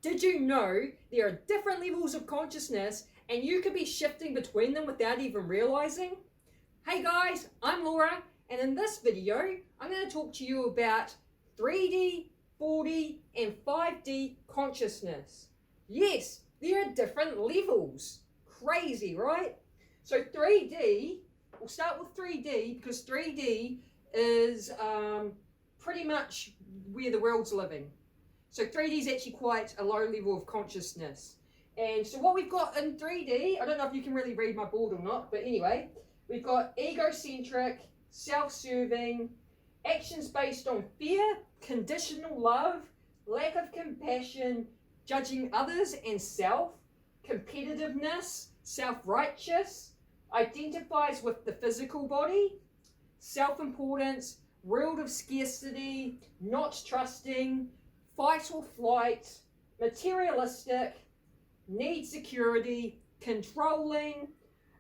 Did you know there are different levels of consciousness and you could be shifting between them without even realizing? Hey guys, I'm Laura, and in this video, I'm going to talk to you about 3D, 4D, and 5D consciousness. Yes, there are different levels. Crazy, right? So 3D, we'll start with 3D because 3D is pretty much where the world's living. So 3D is actually quite a low level of consciousness. And so what we've got in 3D, I don't know if you can really read my board or not, but anyway, we've got egocentric, self-serving, actions based on fear, conditional love, lack of compassion, judging others and self, competitiveness, self-righteous, identifies with the physical body, self-importance, world of scarcity, not trusting, fight or flight, materialistic, need security, controlling,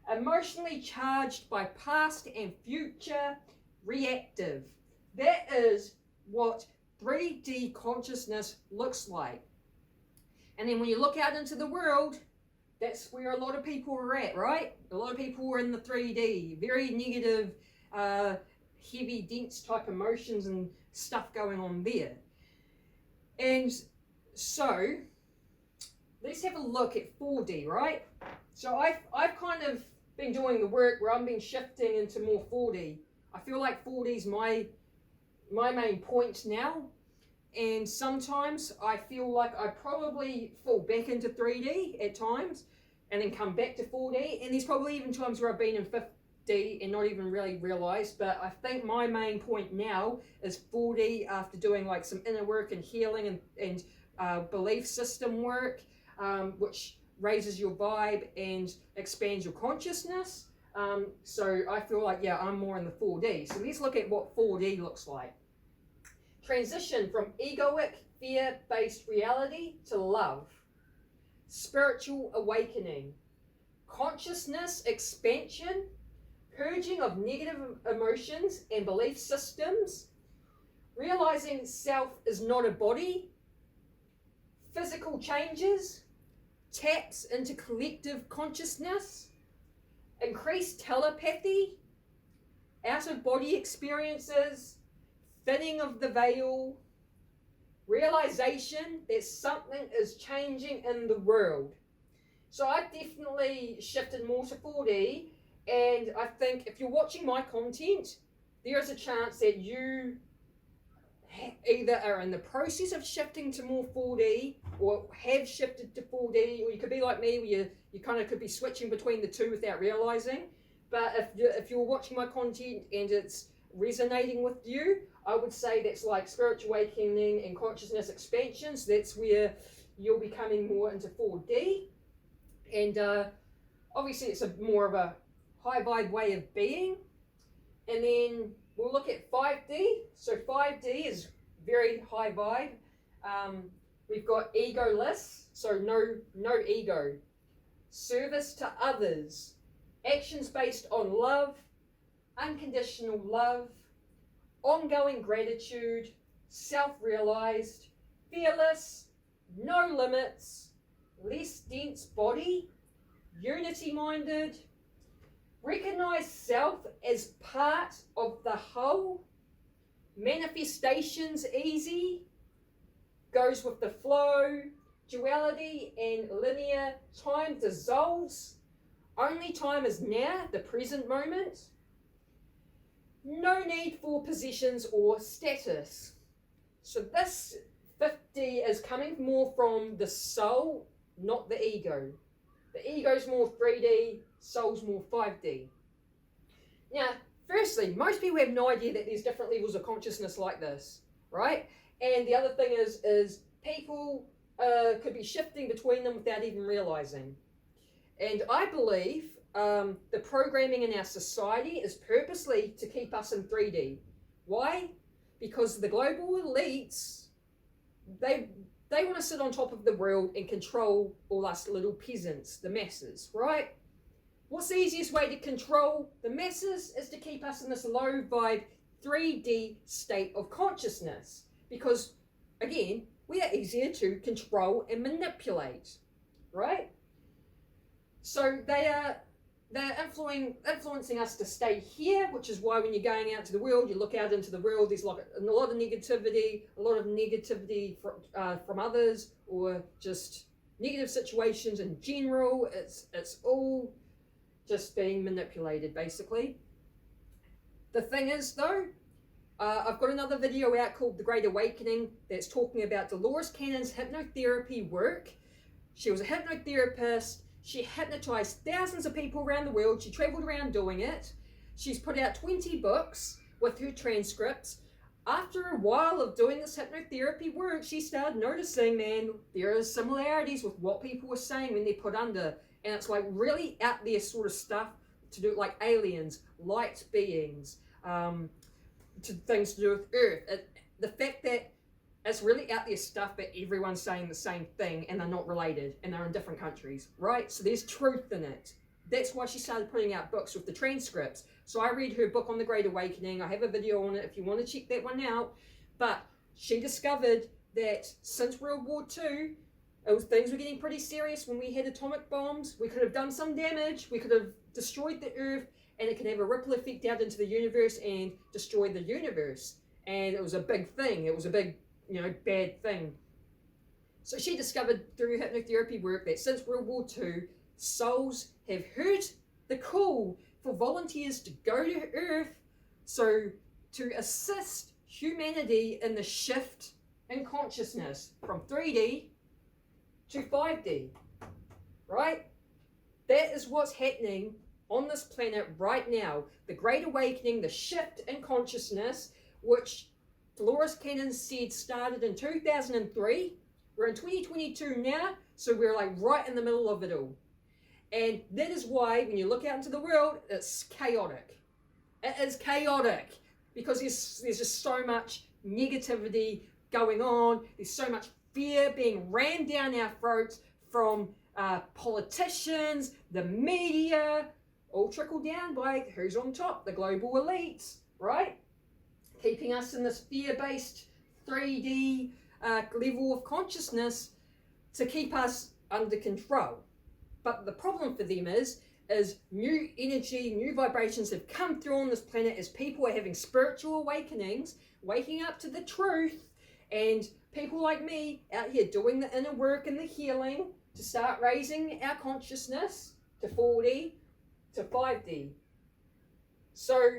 emotionally charged by past and future, reactive. That is what 3D consciousness looks like. And then when you look out into the world, that's where a lot of people are at, right? A lot of people are in the 3D, very negative, heavy, dense type emotions and stuff going on there. And so let's have a look at 4D, right? So I've kind of been doing the work where I've been shifting into more 4D. I feel like 4D is my main point now. And sometimes I feel like I probably fall back into 3D at times and then come back to 4D. And there's probably even times where I've been in 5D and not even really realized, but I think my main point now is 4D after doing like some inner work and healing and belief system work, which raises your vibe and expands your consciousness. So I feel like, yeah, I'm more in the 4D. So let's look at what 4D looks like. Transition from egoic, fear-based reality to love. Spiritual awakening. Consciousness expansion. Purging of negative emotions and belief systems. Realizing self is not a body. Physical changes. Taps into collective consciousness. Increased telepathy. Out-of-body experiences. Thinning of the veil. Realization that something is changing in the world. So I definitely shifted more to 4D. And I think if you're watching my content, there is a chance that you either are in the process of shifting to more 4D or have shifted to 4D, or you could be like me where you kind of could be switching between the two without realizing. But if you're watching my content and it's resonating with you, I would say that's like spiritual awakening and consciousness expansion. So that's where you're becoming more into 4D. And obviously it's more of a high vibe way of being. And then we'll look at 5D. So 5D is very high vibe. We've got egoless, so no ego. Service to others. Actions based on love, unconditional love, ongoing gratitude, self-realized, fearless, no limits, less dense body, unity-minded, recognize self as part of the whole, manifestations easy, goes with the flow, duality and linear, time dissolves, only time is now, the present moment, no need for possessions or status. So this 50 is coming more from the soul, not the ego. The ego's more 3D, soul's more 5D. Now, firstly, most people have no idea that there's different levels of consciousness like this, right? And the other thing is people could be shifting between them without even realizing. And I believe the programming in our society is purposely to keep us in 3D. Why? Because the global elites, they want to sit on top of the world and control all us little peasants, the masses, right? What's the easiest way to control the masses is to keep us in this low vibe 3D state of consciousness. Because, again, we are easier to control and manipulate, right? So they're influencing us to stay here, which is why when you're going out to the world, you look out into the world, there's like a lot of negativity from others, or just negative situations in general. It's all just being manipulated, basically. The thing is, though, I've got another video out called The Great Awakening that's talking about Dolores Cannon's hypnotherapy work. She was a hypnotherapist. She hypnotized thousands of people around the world. She traveled around doing it. She's put out 20 books with her transcripts. After a while of doing this hypnotherapy work, she started noticing, man, there are similarities with what people were saying when they're put under. And it's like really out there sort of stuff to do, like aliens, light beings, to things to do with Earth. The fact that it's really out there stuff, but everyone's saying the same thing and they're not related and they're in different countries, right? So there's truth in it. That's why she started putting out books with the transcripts. So I read her book on The Great Awakening. I have a video on it if you want to check that one out. But she discovered that since World War II, things were getting pretty serious when we had atomic bombs. We could have done some damage. We could have destroyed the Earth, and it can have a ripple effect out into the universe and destroy the universe. And it was a big thing. It was a big, bad thing. So she discovered through hypnotherapy work that since World War II, souls have heard the call for volunteers to go to Earth, so to assist humanity in the shift in consciousness from 3D to 5D, right? That is what's happening on this planet right now. The Great Awakening, the shift in consciousness, which Dolores Cannon said started in 2003. We're in 2022 now, so we're like right in the middle of it all. And that is why when you look out into the world, it's chaotic. It is chaotic because there's just so much negativity going on. There's so much fear being rammed down our throats from politicians, the media, all trickled down by who's on top, the global elites, right? Keeping us in this fear-based 3D level of consciousness to keep us under control. But the problem for them is new energy, new vibrations have come through on this planet as people are having spiritual awakenings, waking up to the truth, and people like me out here doing the inner work and the healing to start raising our consciousness to 4D, to 5D. So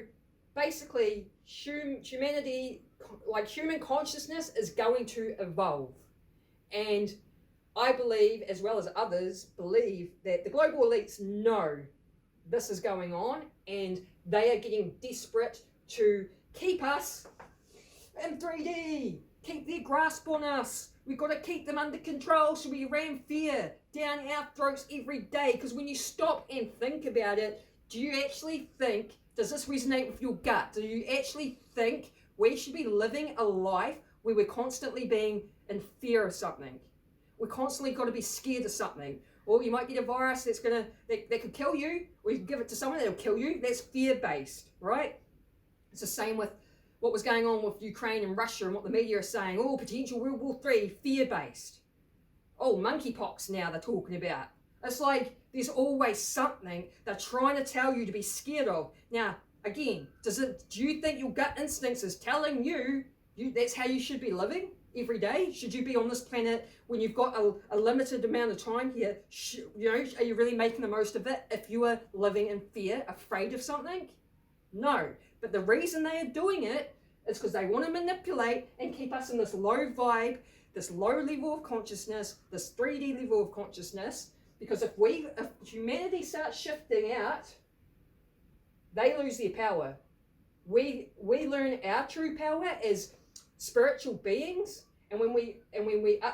basically, humanity, like human consciousness, is going to evolve. And I believe, as well as others believe, that the global elites know this is going on and they are getting desperate to keep us in 3D, keep their grasp on us. We've got to keep them under control, so we ram fear down our throats every day. Because when you stop and think about it, do you actually think, does this resonate with your gut? Do you actually think we should be living a life where we're constantly being in fear of something? We're constantly got to be scared of something. Or you might get a virus that could kill you, or you can give it to someone that'll kill you. That's fear-based, right? It's the same with what was going on with Ukraine and Russia and what the media are saying. Oh, potential World War III, fear-based. Oh, monkeypox now they're talking about. It's like there's always something they're trying to tell you to be scared of. Now, again, do you think your gut instincts is telling you that's how you should be living every day? Should you be on this planet when you've got a limited amount of time here? Are you really making the most of it if you are living in fear, afraid of something? No. But the reason they are doing it is because they want to manipulate and keep us in this low vibe, this low level of consciousness, this 3D level of consciousness. Because if humanity starts shifting out, they lose their power. We learn our true power as spiritual beings, and when we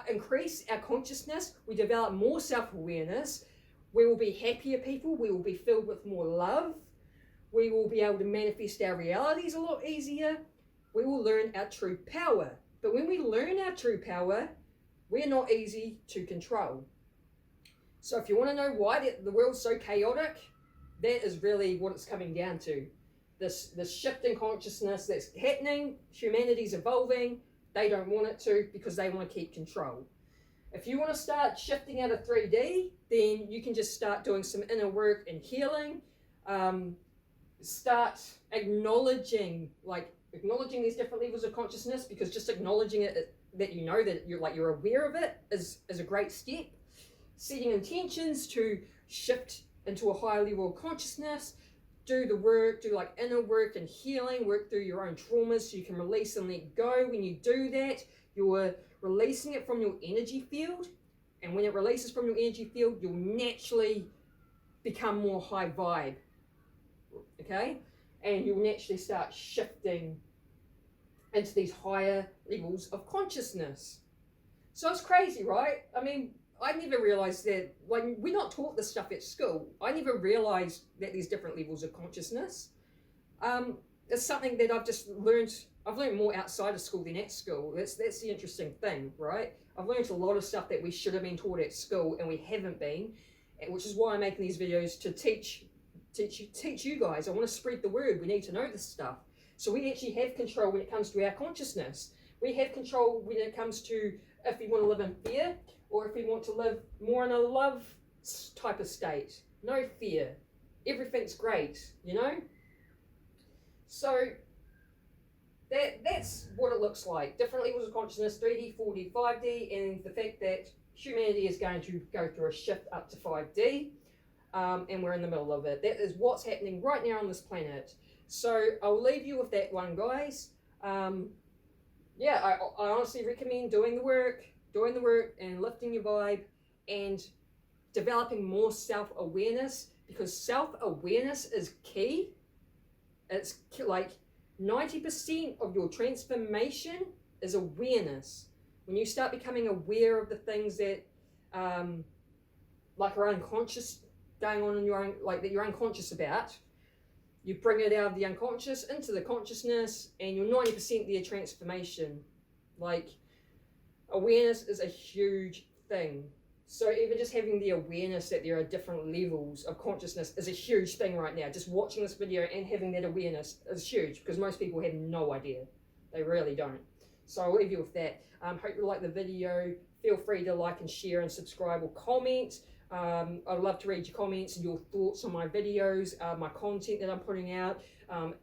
increase our consciousness, we develop more self-awareness. We will be happier people. We will be filled with more love. We will be able to manifest our realities a lot easier. We will learn our true power. But when we learn our true power, we're not easy to control. So if you want to know why the world's so chaotic, that is really what it's coming down to. This shift in consciousness that's happening, humanity's evolving, They don't want it to because they want to keep control. If you want to start shifting out of 3D, then you can just start doing some inner work and healing. Start acknowledging these different levels of consciousness, because just acknowledging it, that you know that you're aware of it, is a great step. Setting intentions to shift into a higher level of consciousness. Do the work, do like inner work and healing, work through your own traumas so you can release and let go. When you do that, you're releasing it from your energy field. And when it releases from your energy field, you'll naturally become more high vibe. Okay? And you'll naturally start shifting into these higher levels of consciousness. So it's crazy, right? I mean, I never realized that, like, we're not taught this stuff at school. I never realized that there's different levels of consciousness. It's something that I've just learned. I've learned more outside of school than at school. That's the interesting thing, right? I've learned a lot of stuff that we should have been taught at school and we haven't been, which is why I'm making these videos, to teach you guys. I want to spread the word. We need to know this stuff. So we actually have control when it comes to our consciousness. We have control when it comes to if we want to live in fear, or if we want to live more in a love type of state. No fear. Everything's great, you know? So that's what it looks like. Different levels of consciousness, 3D, 4D, 5D, and the fact that humanity is going to go through a shift up to 5D, and we're in the middle of it. That is what's happening right now on this planet. So I'll leave you with that one, guys. Yeah, I honestly recommend doing the work and lifting your vibe and developing more self-awareness, because self-awareness is key. It's like 90% of your transformation is awareness. When you start becoming aware of the things that like are unconscious, going on in your own, like that you're unconscious about, you bring it out of the unconscious into the consciousness, and you're 90% their transformation. Like, awareness is a huge thing. So even just having the awareness that there are different levels of consciousness is a huge thing right now. Just watching this video and having that awareness is huge, because most people have no idea. They really don't. So I'll leave you with that. Hope you like the video. Feel free to like and share and subscribe or comment. I'd love to read your comments and your thoughts on my videos, my content that I'm putting out,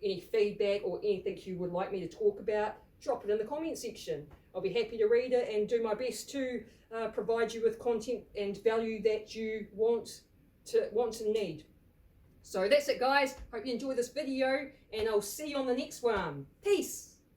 any feedback or anything you would like me to talk about, drop it in the comment section. I'll be happy to read it and do my best to provide you with content and value that you want to need. So that's it, guys. Hope you enjoy this video, and I'll see you on the next one. Peace.